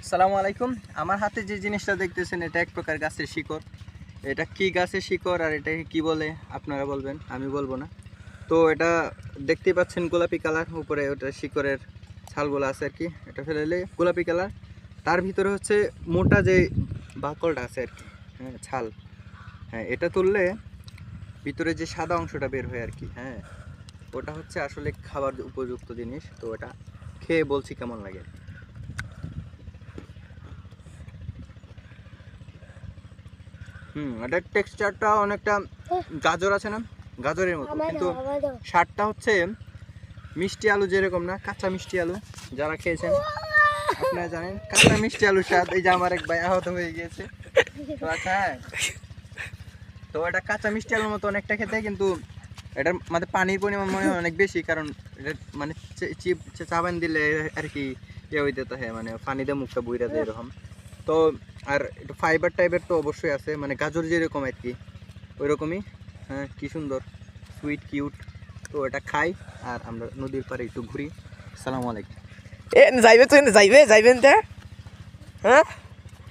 আসসালামু আলাইকুম। আমার হাতে যে জিনিসটা দেখতেছেন এটা এক প্রকার গাছের শিকড়। এটা কি গাছের শিকড় আর এটাকে কি বলে আপনারা বলবেন, আমি বলবো না। তো এটা দেখতেই পাচ্ছেন গোলাপি কালার, উপরে ওটা শিকড়ের ছালগুলো আছে আর কি। এটা ফেলে গোলাপি কালার, তার ভিতরে হচ্ছে মোটা যে বাকলটা আছে আর কি, হ্যাঁ ছাল। হ্যাঁ, এটা তুললে ভিতরে যে সাদা অংশটা বের হয় আর কি। হ্যাঁ, ওটা হচ্ছে আসলে খাবার উপযুক্ত জিনিস। তো এটা খেয়ে বলছি কেমন লাগে। এটার টেক্সচারটা অনেকটা গাজর আছে না, গাজরের মতো, কিন্তু স্বাদটা হচ্ছে মিষ্টি আলু যেরকম না, কাঁচা মিষ্টি আলু। যারা খেয়েছেন আপনারা জানেন কাঁচা মিষ্টি আলুর স্বাদ। এই যে আমার এক ভাই আহত হয়ে গিয়েছে। তো আচ্ছা, হ্যাঁ, তো এটা কাঁচা মিষ্টি আলুর মতো অনেকটা খেতে, কিন্তু এটার মানে পানির পরিমাণ মনে হয় অনেক বেশি, কারণ এটা মানে চাবান দিলে আর কি ইয়ে হইতে তো, হ্যাঁ মানে পানি দিয়ে মুখটা বইরা যায় এরকম। তো আর একটু ফাইবার টাইপের তো অবশ্যই আছে, মানে গাজর যেরকম আর কি ওই রকমই। হ্যাঁ, কি সুন্দর সুইট কিউট। তো এটা খাই আর আমরা নদীর পাড়ে একটু ঘুরি। আসসালামু আলাইকুম। যাইবে তুই যাইবেন তে হ্যাঁ